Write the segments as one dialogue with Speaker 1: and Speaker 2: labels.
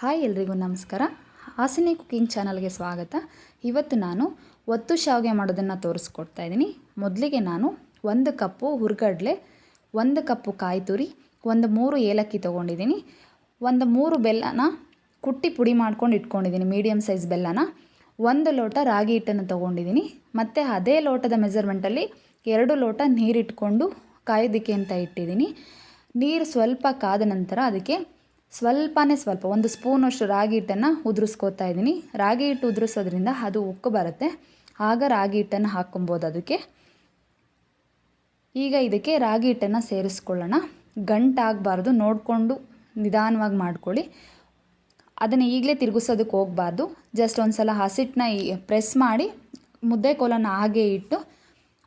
Speaker 1: Hi ಎಲ್ರಿಗೂ ನಮಸ್ಕಾರ. Hasini cooking ಚಾನಲ್ಗೆ ಸ್ವಾಗತ. ಇವತ್ತು ನಾನು ಒತ್ತು ಶಾವಿಗೆ ಮಾಡೋದನ್ನು ತೋರಿಸ್ಕೊಡ್ತಾ ಇದ್ದೀನಿ. ಮೊದಲಿಗೆ ನಾನು 1 ಕಪ್ಪು ಹುರ್ಗಡ್ಲೆ, 1 ಕಪ್ಪು ಕಾಯಿ ತುರಿ, 3 ಏಲಕ್ಕಿ ತೊಗೊಂಡಿದ್ದೀನಿ, 3 ಬೆಲ್ಲನ ಕುಟ್ಟಿ ಪುಡಿ ಮಾಡ್ಕೊಂಡು ಇಟ್ಕೊಂಡಿದ್ದೀನಿ, ಮೀಡಿಯಮ್ ಸೈಜ್ ಬೆಲ್ಲನ, 1 ಲೋಟ ರಾಗಿ ಹಿಟ್ಟನ್ನು ತೊಗೊಂಡಿದ್ದೀನಿ. ಮತ್ತು ಅದೇ ಲೋಟದ ಮೆಜರ್ಮೆಂಟಲ್ಲಿ 2 ಲೋಟ ನೀರಿಟ್ಕೊಂಡು ಕಾಯೋದಕ್ಕೆ ಅಂತ ಇಟ್ಟಿದ್ದೀನಿ. ನೀರು ಸ್ವಲ್ಪ ಕಾದ ನಂತರ ಅದಕ್ಕೆ ಸ್ವಲ್ಪ 1 ಸ್ಪೂನಷ್ಟು ರಾಗಿ ಹಿಟ್ಟನ್ನು ಉದುರಿಸ್ಕೋತಾ ಇದ್ದೀನಿ. ರಾಗಿ ಹಿಟ್ಟು ಉದುರಿಸೋದ್ರಿಂದ ಅದು ಉಕ್ಕು ಬರುತ್ತೆ, ಆಗ ರಾಗಿ ಹಿಟ್ಟನ್ನು ಹಾಕ್ಕೊಬೋದು ಅದಕ್ಕೆ. ಈಗ ಇದಕ್ಕೆ ರಾಗಿ ಹಿಟ್ಟನ್ನು ಸೇರಿಸ್ಕೊಳ್ಳೋಣ. ಗಂಟಾಗಬಾರ್ದು, ನೋಡಿಕೊಂಡು ನಿಧಾನವಾಗಿ ಮಾಡ್ಕೊಳ್ಳಿ. ಅದನ್ನು ಈಗಲೇ ತಿರುಗಿಸೋದಕ್ಕೆ ಹೋಗಬಾರ್ದು. ಜಸ್ಟ್ ಒಂದು ಸಲ ಹಸಿಟ್ಟನ್ನ ಪ್ರೆಸ್ ಮಾಡಿ ಮುದ್ದೆ ಕೋಲನ್ನು ಹಾಗೆ ಇಟ್ಟು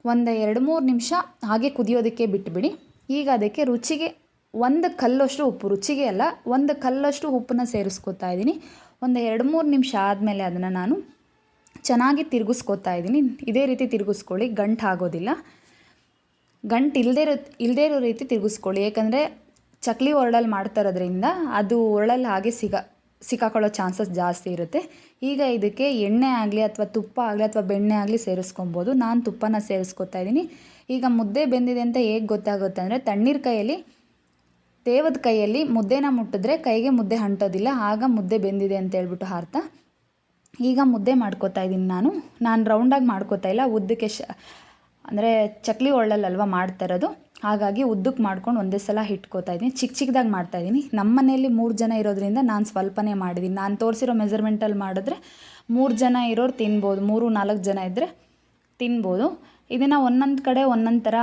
Speaker 1: 2-3 ನಿಮಿಷ ಹಾಗೆ ಕುದಿಯೋದಕ್ಕೆ ಬಿಟ್ಟುಬಿಡಿ. ಈಗ ಅದಕ್ಕೆ ರುಚಿಗೆ 1 ಕಲ್ಲಷ್ಟು ಉಪ್ಪು, ರುಚಿಗೆ ಅಲ್ಲ 1 ಕಲ್ಲಷ್ಟು ಉಪ್ಪನ್ನ ಸೇರಿಸ್ಕೊತಾ ಇದ್ದೀನಿ. 2-3 ನಿಮಿಷ ಆದಮೇಲೆ ಅದನ್ನು ನಾನು ಚೆನ್ನಾಗಿ ತಿರುಗಿಸ್ಕೊತಾ ಇದ್ದೀನಿ. ಇದೇ ರೀತಿ ತಿರುಗಿಸ್ಕೊಳ್ಳಿ, ಗಂಟು ಆಗೋದಿಲ್ಲ. ಗಂಟು ಇಲ್ಲದೇ ಇರೋ ರೀತಿ ತಿರುಗಿಸ್ಕೊಳ್ಳಿ, ಏಕೆಂದರೆ ಚಕ್ಲಿ ಒರಳಲ್ಲಿ ಮಾಡ್ತಾ ಇರೋದ್ರಿಂದ ಅದು ಒರಳಲ್ಲಿ ಹಾಗೆ ಸಿಕ್ಕಾಕೊಳ್ಳೋ ಚಾನ್ಸಸ್ ಜಾಸ್ತಿ ಇರುತ್ತೆ. ಈಗ ಇದಕ್ಕೆ ಎಣ್ಣೆ ಆಗಲಿ ಅಥವಾ ತುಪ್ಪ ಆಗಲಿ ಅಥವಾ ಬೆಣ್ಣೆ ಆಗಲಿ ಸೇರಿಸ್ಕೊಬೋದು. ನಾನು ತುಪ್ಪನ ಸೇರಿಸ್ಕೊತಾ ಇದ್ದೀನಿ. ಈಗ ಮುದ್ದೆ ಬೆಂದಿದೆ ಅಂತ ಹೇಗೆ ಗೊತ್ತಾಗುತ್ತೆ ಅಂದರೆ, ತಣ್ಣೀರು ತೇವದ ಕೈಯಲ್ಲಿ ಮುದ್ದೆನ ಮುಟ್ಟಿದ್ರೆ ಕೈಗೆ ಮುದ್ದೆ ಅಂಟೋದಿಲ್ಲ, ಆಗ ಮುದ್ದೆ ಬೆಂದಿದೆ ಅಂತ ಹೇಳ್ಬಿಟ್ಟು ಅರ್ಥ. ಈಗ ಮುದ್ದೆ ಮಾಡ್ಕೋತಾ ಇದ್ದೀನಿ. ನಾನು ರೌಂಡಾಗಿ ಮಾಡ್ಕೋತಾ ಇಲ್ಲ, ಉದ್ದಕ್ಕೆ ಅಂದರೆ ಚಕ್ಲಿ ಒಳ್ಳಲ್ಲಲ್ವ ಮಾಡ್ತಾ ಇರೋದು, ಹಾಗಾಗಿ ಉದ್ದಕ್ಕೆ ಮಾಡ್ಕೊಂಡು ಒಂದೇ ಸಲ ಇಟ್ಕೋತಾ ಇದ್ದೀನಿ. ಚಿಕ್ಕದಾಗಿ ಮಾಡ್ತಾಯಿದ್ದೀನಿ. ನಮ್ಮ ಮನೆಯಲ್ಲಿ 3 ಜನ ಇರೋದ್ರಿಂದ ನಾನು ಸ್ವಲ್ಪನೇ ಮಾಡಿದ್ದೀನಿ. ನಾನು ತೋರಿಸಿರೋ ಮೆಜರ್ಮೆಂಟಲ್ಲಿ ಮಾಡಿದ್ರೆ 3 ಜನ ಇರೋರು ತಿನ್ಬೋದು, 3-4 ಜನ ಇದ್ದರೆ ತಿನ್ಬೋದು. ಇದನ್ನು ಒಂದೊಂದು ಕಡೆ ಒಂದೊಂದು ಥರ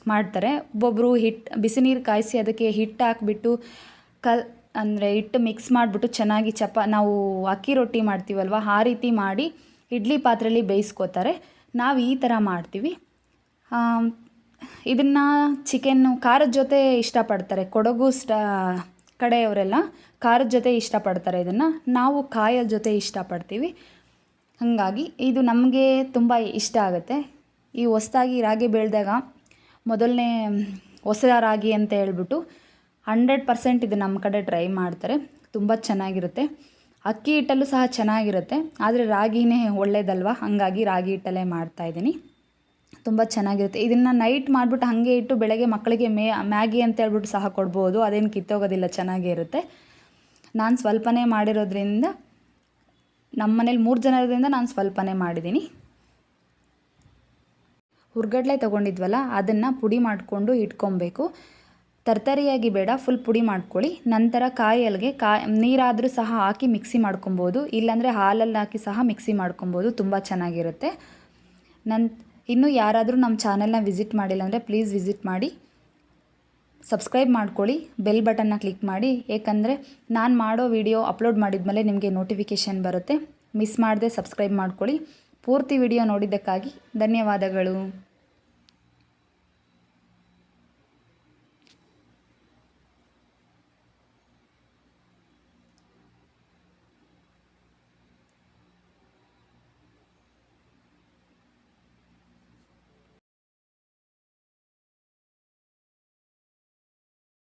Speaker 1: ಮಾಡ್ತಾರೆ. ಒಬ್ಬೊಬ್ಬರು ಬಿಸಿ ನೀರು ಕಾಯಿಸಿ ಅದಕ್ಕೆ ಹಿಟ್ಟು ಹಾಕ್ಬಿಟ್ಟು ಅಂದರೆ ಹಿಟ್ಟು ಮಿಕ್ಸ್ ಮಾಡಿಬಿಟ್ಟು ಚೆನ್ನಾಗಿ ನಾವು ಅಕ್ಕಿ ರೊಟ್ಟಿ ಮಾಡ್ತೀವಲ್ವ, ಆ ರೀತಿ ಮಾಡಿ ಇಡ್ಲಿ ಪಾತ್ರೆಯಲ್ಲಿ ಬೇಯಿಸ್ಕೋತಾರೆ. ನಾವು ಈ ಥರ ಮಾಡ್ತೀವಿ. ಇದನ್ನು ಖಾರದ ಜೊತೆ ಇಷ್ಟಪಡ್ತಾರೆ. ಕೊಡಗು ಕಡೆಯವರೆಲ್ಲ ಖಾರದ ಜೊತೆ ಇಷ್ಟಪಡ್ತಾರೆ ಇದನ್ನು. ನಾವು ಕಾಯಿಯ ಜೊತೆ ಇಷ್ಟಪಡ್ತೀವಿ. ಹಾಗಾಗಿ ಇದು ನಮಗೆ ತುಂಬ ಇಷ್ಟ ಆಗುತ್ತೆ. ಈ ಹೊಸ್ದಾಗಿ ರಾಗಿ ಬೆಳೆದಾಗ ಮೊದಲನೇ ಹೊಸ ರಾಗಿ ಅಂತ ಹೇಳ್ಬಿಟ್ಟು 100% ಇದು ನಮ್ಮ ಕಡೆ ಟ್ರೈ ಮಾಡ್ತಾರೆ. ತುಂಬ ಚೆನ್ನಾಗಿರುತ್ತೆ. ಅಕ್ಕಿ ಹಿಟ್ಟಲ್ಲೂ ಸಹ ಚೆನ್ನಾಗಿರುತ್ತೆ, ಆದರೆ ರಾಗಿನೇ ಒಳ್ಳೇದಲ್ವ, ಹಾಗಾಗಿ ರಾಗಿ ಹಿಟ್ಟಲ್ಲೇ ಮಾಡ್ತಾಯಿದ್ದೀನಿ. ತುಂಬ ಚೆನ್ನಾಗಿರುತ್ತೆ. ಇದನ್ನು ನೈಟ್ ಮಾಡಿಬಿಟ್ಟು ಹಾಗೆ ಇಟ್ಟು ಬೆಳಗ್ಗೆ ಮಕ್ಕಳಿಗೆ ಮ್ಯಾಗಿ ಅಂತ ಹೇಳ್ಬಿಟ್ಟು ಸಹ ಕೊಡ್ಬೋದು. ಅದೇನು ಕಿತ್ತೋಗೋದಿಲ್ಲ, ಚೆನ್ನಾಗೇ ಇರುತ್ತೆ. ನಾನು ಸ್ವಲ್ಪನೇ ಮಾಡಿರೋದ್ರಿಂದ, ನಮ್ಮ ಮನೇಲಿ 3 ಜನ ಇರೋದ್ರಿಂದ ನಾನು ಸ್ವಲ್ಪನೇ ಮಾಡಿದ್ದೀನಿ. ಹುರ್ಗಡ್ಲೆ ತೊಗೊಂಡಿದ್ವಲ್ಲ, ಅದನ್ನು ಪುಡಿ ಮಾಡಿಕೊಂಡು ಇಟ್ಕೊಬೇಕು. ತರ್ತರಿಯಾಗಿ ಬೇಡ, ಫುಲ್ ಪುಡಿ ಮಾಡ್ಕೊಳ್ಳಿ. ನಂತರ ಕಾಯಿಗೆ ನೀರಾದರೂ ಸಹ ಹಾಕಿ ಮಿಕ್ಸಿ ಮಾಡ್ಕೊಬೋದು, ಇಲ್ಲಾಂದರೆ ಹಾಲಲ್ಲಿ ಹಾಕಿ ಸಹ ಮಿಕ್ಸಿ ಮಾಡ್ಕೊಬೋದು. ತುಂಬ ಚೆನ್ನಾಗಿರುತ್ತೆ. ಇನ್ನೂ ಯಾರಾದರೂ ನಮ್ಮ ಚಾನೆಲ್ನ ವಿಸಿಟ್ ಮಾಡಿಲ್ಲ ಅಂದರೆ ಪ್ಲೀಸ್ ವಿಸಿಟ್ ಮಾಡಿ, ಸಬ್ಸ್ಕ್ರೈಬ್ ಮಾಡ್ಕೊಳ್ಳಿ, ಬೆಲ್ ಬಟನ್ನ ಕ್ಲಿಕ್ ಮಾಡಿ. ಏಕೆಂದರೆ ನಾನು ಮಾಡೋ ವಿಡಿಯೋ ಅಪ್ಲೋಡ್ ಮಾಡಿದ್ಮೇಲೆ ನಿಮಗೆ ನೋಟಿಫಿಕೇಷನ್ ಬರುತ್ತೆ. ಮಿಸ್ ಮಾಡದೆ ಸಬ್ಸ್ಕ್ರೈಬ್ ಮಾಡ್ಕೊಳ್ಳಿ. ಪೂರ್ತಿ ವಿಡಿಯೋ ನೋಡಿದ್ದಕ್ಕಾಗಿ ಧನ್ಯವಾದಗಳು.